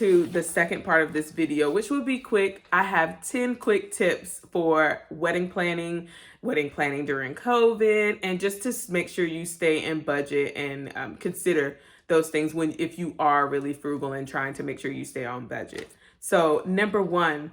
into the second part of this video, which will be quick. I have 10 quick tips for wedding planning during COVID, and just to make sure you stay in budget and consider those things if you are really frugal and trying to make sure you stay on budget. So number one,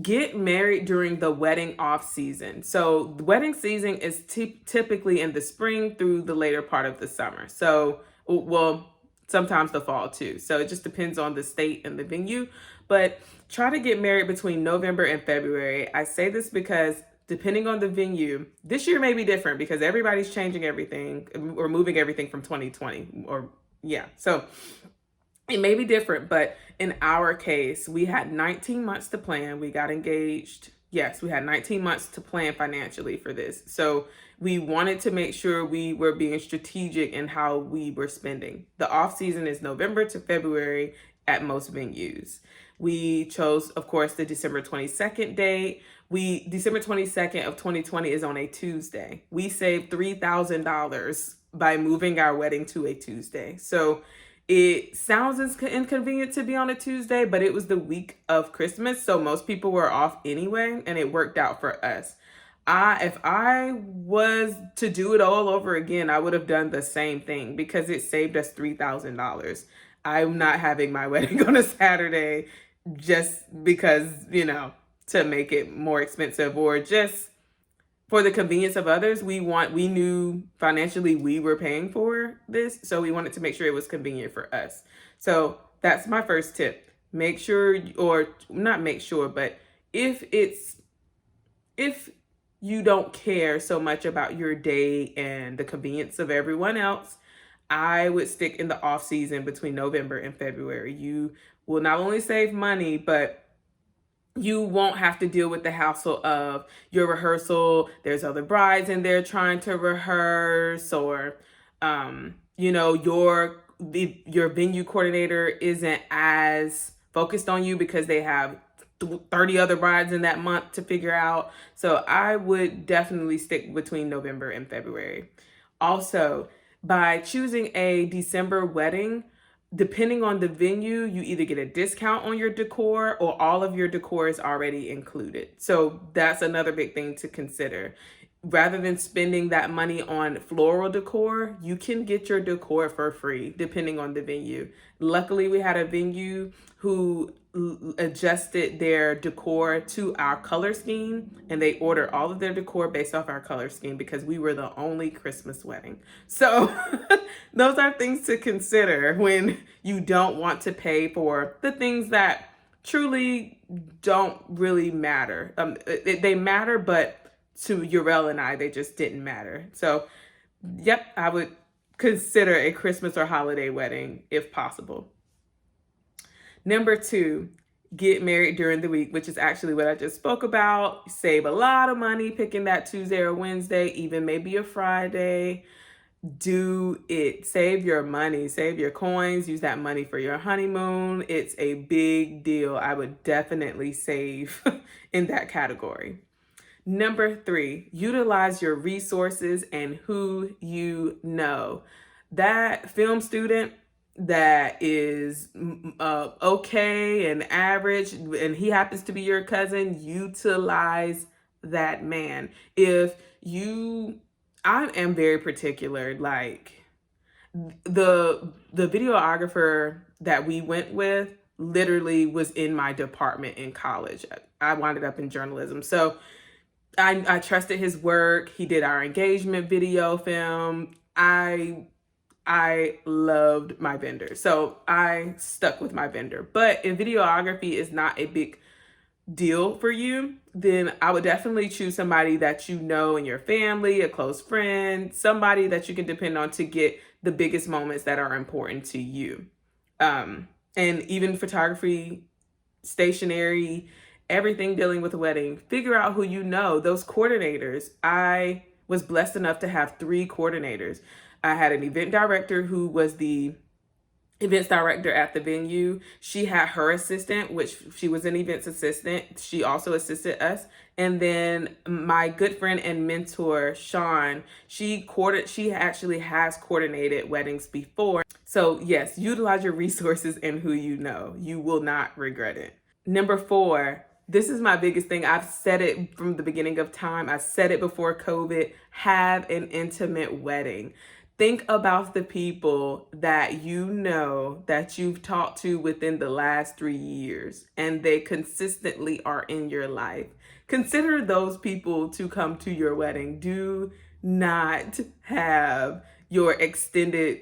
get married during the wedding off season. So the wedding season is typically in the spring through the later part of the summer. So, well, sometimes the fall too. So it just depends on the state and the venue, but try to get married between November and February. I say this because depending on the venue, this year may be different because everybody's changing everything or moving everything from 2020 So it may be different, but in our case, we had 19 months to plan. We got engaged. Yes, we had 19 months to plan financially for this. So we wanted to make sure we were being strategic in how we were spending. The off season is November to February at most venues. We chose, of course, the December 22nd date. December 22nd of 2020 is on a Tuesday. We saved $3,000 by moving our wedding to a Tuesday. So it sounds inconvenient to be on a Tuesday, but it was the week of Christmas, so most people were off anyway, and it worked out for us. If I was to do it all over again, I would have done the same thing because it saved us $3,000. I'm not having my wedding on a Saturday just because, to make it more expensive or just for the convenience of others. We knew financially we were paying for this, so we wanted to make sure it was convenient for us. So that's my first tip. Make sure, or not make sure, but if you don't care so much about your day and the convenience of everyone else, I would stick in the off season between November and February. You will not only save money, but you won't have to deal with the hassle of your rehearsal. There's other brides in there trying to rehearse, or your venue coordinator isn't as focused on you because they have 30 other brides in that month to figure out. So I would definitely stick between November and February. Also, by choosing a December wedding, depending on the venue, you either get a discount on your decor or all of your decor is already included. So that's another big thing to consider. Rather than spending that money on floral decor, you can get your decor for free depending on the venue. Luckily, we had a venue who adjusted their decor to our color scheme, and they ordered all of their decor based off our color scheme because we were the only Christmas wedding. So those are things to consider when you don't want to pay for the things that truly don't really matter. They matter, but to Urel and I, they just didn't matter. So, yep, I would consider a Christmas or holiday wedding if possible. Number two, get married during the week, which is actually what I just spoke about. Save a lot of money picking that Tuesday or Wednesday, even maybe a Friday. Do it. Save your money, save your coins, use that money for your honeymoon. It's a big deal. I would definitely save in that category. Number three, utilize your resources and who you know. That film student that is okay and average, and he happens to be your cousin, utilize that man. I am very particular, like the videographer that we went with literally was in my department in college. I wound up in journalism. So I trusted his work. He did our engagement video film. I loved my vendor. So I stuck with my vendor. But if videography is not a big deal for you, then I would definitely choose somebody that you know in your family, a close friend, somebody that you can depend on to get the biggest moments that are important to you. And even photography, stationery, everything dealing with a wedding, figure out who you know, those coordinators. I was blessed enough to have 3 coordinators. I had an event director who was the events director at the venue. She had her assistant, which she was an events assistant. She also assisted us. And then my good friend and mentor, Sean, she actually has coordinated weddings before. So yes, utilize your resources and who you know. You will not regret it. Number 4, this is my biggest thing. I've said it from the beginning of time. I said it before COVID. Have an intimate wedding. Think about the people that you know that you've talked to within the last 3 years and they consistently are in your life. Consider those people to come to your wedding. Do not have your extended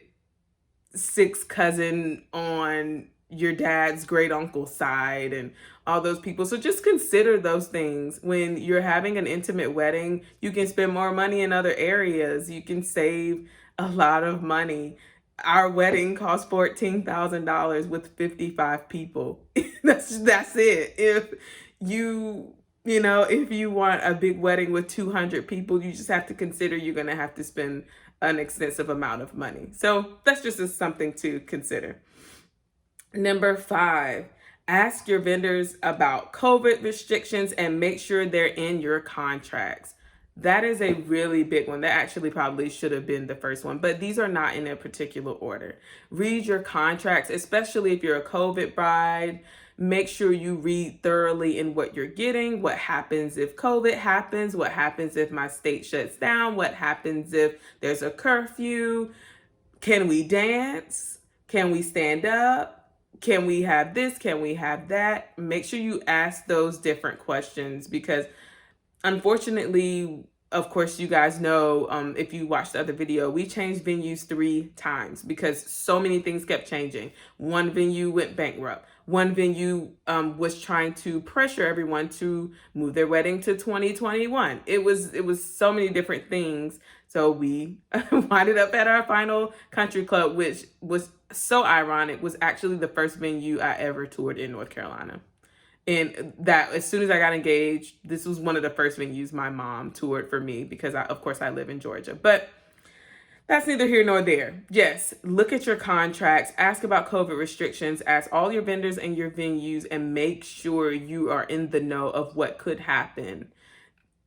sixth cousin on your dad's great uncle's side and all those people. So just consider those things. When you're having an intimate wedding, you can spend more money in other areas. You can save a lot of money. Our wedding cost $14,000 with 55 people. That's it. If if you want a big wedding with 200 people, you just have to consider you're going to have to spend an extensive amount of money. So that's just something to consider. Number 5, ask your vendors about COVID restrictions and make sure they're in your contracts. That is a really big one. That actually probably should have been the first one, but these are not in a particular order. Read your contracts, especially if you're a COVID bride. Make sure you read thoroughly in what you're getting. What happens if COVID happens? What happens if my state shuts down? What happens if there's a curfew? Can we dance? Can we stand up? Can we have this? Can we have that? Make sure you ask those different questions because unfortunately, of course, you guys know, if you watched the other video, we changed venues 3 times because so many things kept changing. One venue went bankrupt. One venue was trying to pressure everyone to move their wedding to 2021. It was so many different things. So we winded up at our final country club, which was so ironic, was actually the first venue I ever toured in North Carolina. And that as soon as I got engaged, this was one of the first venues my mom toured for me because of course I live in Georgia. But that's neither here nor there. Yes, look at your contracts, ask about COVID restrictions, ask all your vendors and your venues, and make sure you are in the know of what could happen.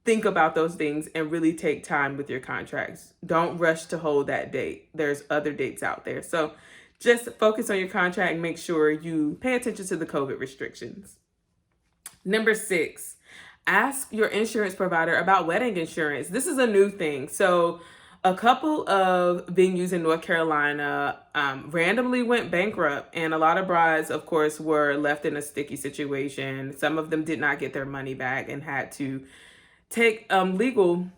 Think about those things and really take time with your contracts. Don't rush to hold that date. There's other dates out there. So just focus on your contract and make sure you pay attention to the COVID restrictions. Number 6, ask your insurance provider about wedding insurance. This is a new thing. So a couple of venues in North Carolina randomly went bankrupt, and a lot of brides, of course, were left in a sticky situation. Some of them did not get their money back and had to take legal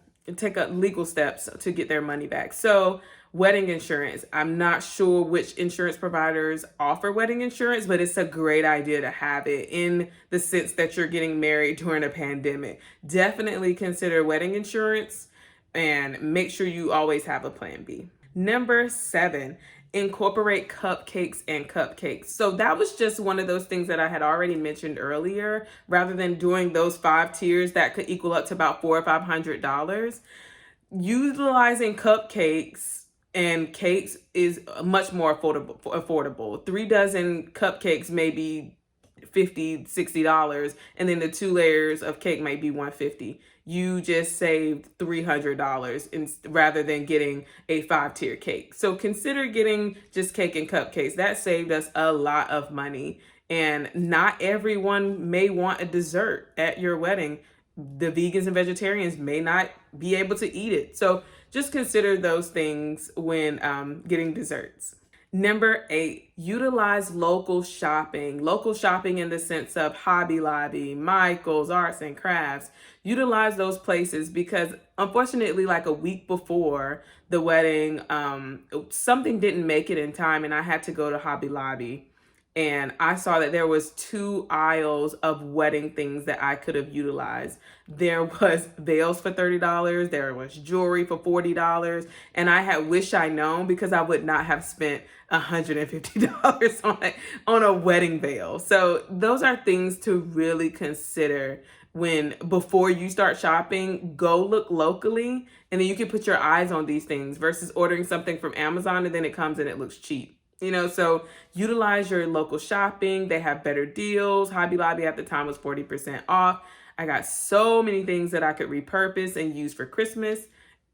steps to get their money back. So wedding insurance, I'm not sure which insurance providers offer wedding insurance, but it's a great idea to have it in the sense that you're getting married during a pandemic. Definitely consider wedding insurance and make sure you always have a plan B. Number 7, incorporate cupcakes and cupcakes. So that was just one of those things that I had already mentioned earlier. Rather than doing those 5 tiers that could equal up to about $400 or $500, utilizing cupcakes and cakes is much more affordable. 3 dozen cupcakes may be $50, $60, and then the 2 layers of cake might be $150. You just saved $300 rather than getting a 5-tier cake. So consider getting just cake and cupcakes. That saved us a lot of money. And not everyone may want a dessert at your wedding. The vegans and vegetarians may not be able to eat it. So just consider those things when getting desserts. Number 8, utilize local shopping. Local shopping in the sense of Hobby Lobby, Michael's, Arts and Crafts. Utilize those places because unfortunately, like a week before the wedding, something didn't make it in time and I had to go to Hobby Lobby. And I saw that there was 2 aisles of wedding things that I could have utilized. There was veils for $30. There was jewelry for $40. And I had wished I known because I would not have spent $150 on a wedding veil. So those are things to really consider before you start shopping. Go look locally and then you can put your eyes on these things versus ordering something from Amazon and then it comes and it looks cheap. So utilize your local shopping. They have better deals. Hobby Lobby at the time was 40% off. I got so many things that I could repurpose and use for Christmas.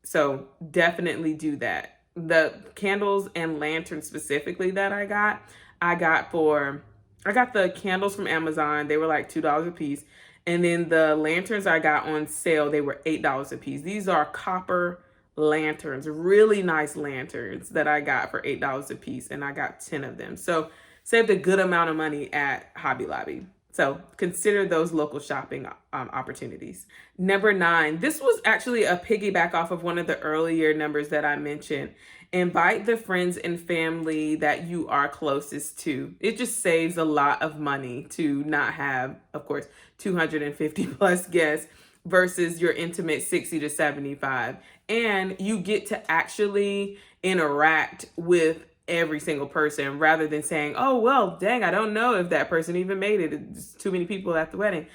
So definitely do that. The candles and lanterns specifically that I got for I got the candles from Amazon. They were like $2 a piece. And then the lanterns I got on sale, they were $8 a piece. These are copper lanterns, really nice lanterns that I got for $8 a piece, and I got 10 of them. So saved a good amount of money at Hobby Lobby. So consider those local shopping opportunities. Number 9, this was actually a piggyback off of one of the earlier numbers that I mentioned. Invite the friends and family that you are closest to. It just saves a lot of money to not have, of course, 250 plus guests versus your intimate 60 to 75. And you get to actually interact with every single person rather than saying, oh, well, dang, I don't know if that person even made it. It's too many people at the wedding.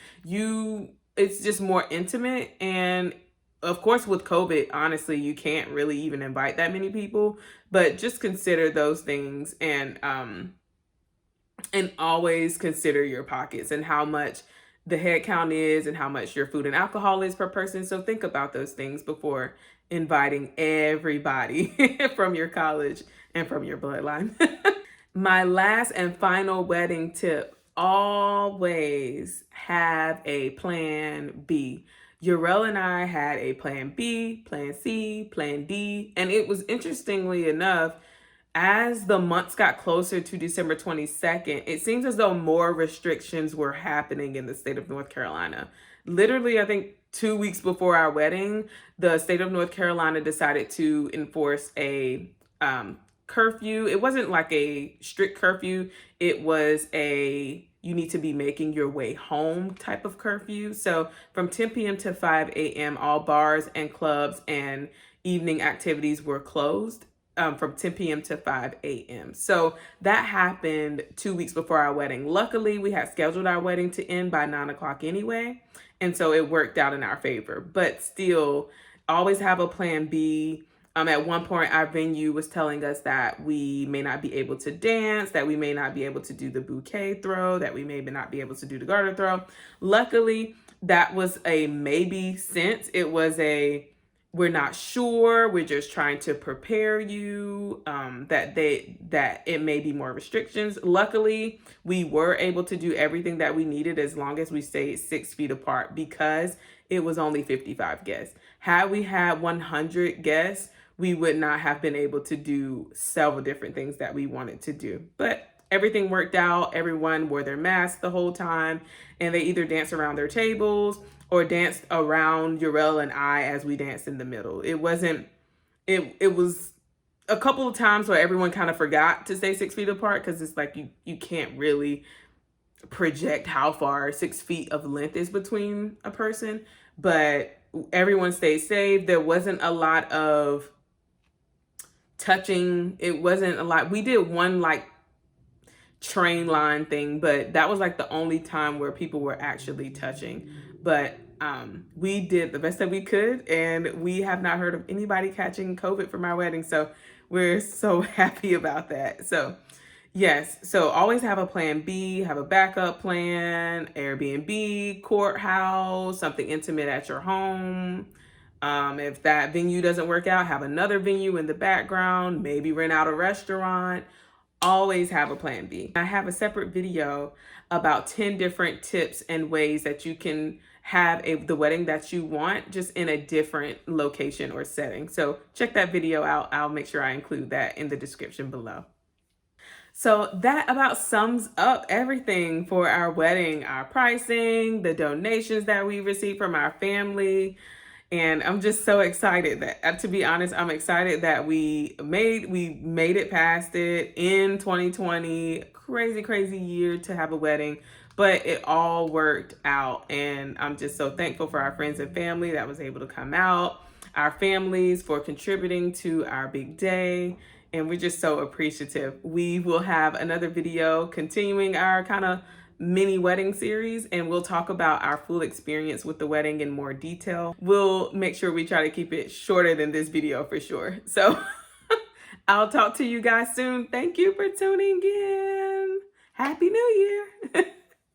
It's just more intimate. And of course, with COVID, honestly, you can't really even invite that many people, but just consider those things and always consider your pockets and how much the head count is and how much your food and alcohol is per person. So think about those things before inviting everybody from your college and from your bloodline. My last and final wedding tip, always have a plan B. Urel and I had a plan B, plan C, plan D, and it was interestingly enough, as the months got closer to December 22nd, it seems as though more restrictions were happening in the state of North Carolina. Literally, I think 2 weeks before our wedding, the state of North Carolina decided to enforce a curfew. It wasn't like a strict curfew. It was you need to be making your way home type of curfew. So from 10 p.m. to 5 a.m., all bars and clubs and evening activities were closed. From 10 p.m. to 5 a.m. So that happened 2 weeks before our wedding. Luckily, we had scheduled our wedding to end by 9 o'clock anyway. And so it worked out in our favor. But still, always have a plan B. At one point, our venue was telling us that we may not be able to dance, that we may not be able to do the bouquet throw, that we may not be able to do the garter throw. Luckily, that was a maybe since it was we're not sure. We're just trying to prepare you that it may be more restrictions. Luckily, we were able to do everything that we needed as long as we stayed 6 feet apart because it was only 55 guests. Had we had 100 guests, we would not have been able to do several different things that we wanted to do. But everything worked out. Everyone wore their masks the whole time, and they either danced around their tables or danced around Urel and I as we danced in the middle. It was a couple of times where everyone kind of forgot to stay 6 feet apart because it's like you can't really project how far 6 feet of length is between a person, but everyone stayed safe. There wasn't a lot of touching. It wasn't a lot. We did one like train line thing, but that was like the only time where people were actually touching. But we did the best that we could, and we have not heard of anybody catching COVID from our wedding. So we're so happy about that. So yes, so always have a plan B, have a backup plan, Airbnb, courthouse, something intimate at your home. If that venue doesn't work out, have another venue in the background, maybe rent out a restaurant. Always have a plan B. I have a separate video about 10 different tips and ways that you can have the wedding that you want, just in a different location or setting. So check that video out. I'll make sure I include that in the description below. So that about sums up everything for our wedding, our pricing, the donations that we received from our family. And I'm just so excited that, to be honest, I'm excited that we made it past it in 2020. Crazy, crazy year to have a wedding, but it all worked out. And I'm just so thankful for our friends and family that was able to come out, our families for contributing to our big day. And we're just so appreciative. We will have another video continuing our kind of mini wedding series, and we'll talk about our full experience with the wedding in more detail. We'll make sure we try to keep it shorter than this video for sure. So I'll talk to you guys soon. Thank you for tuning in. Happy New Year.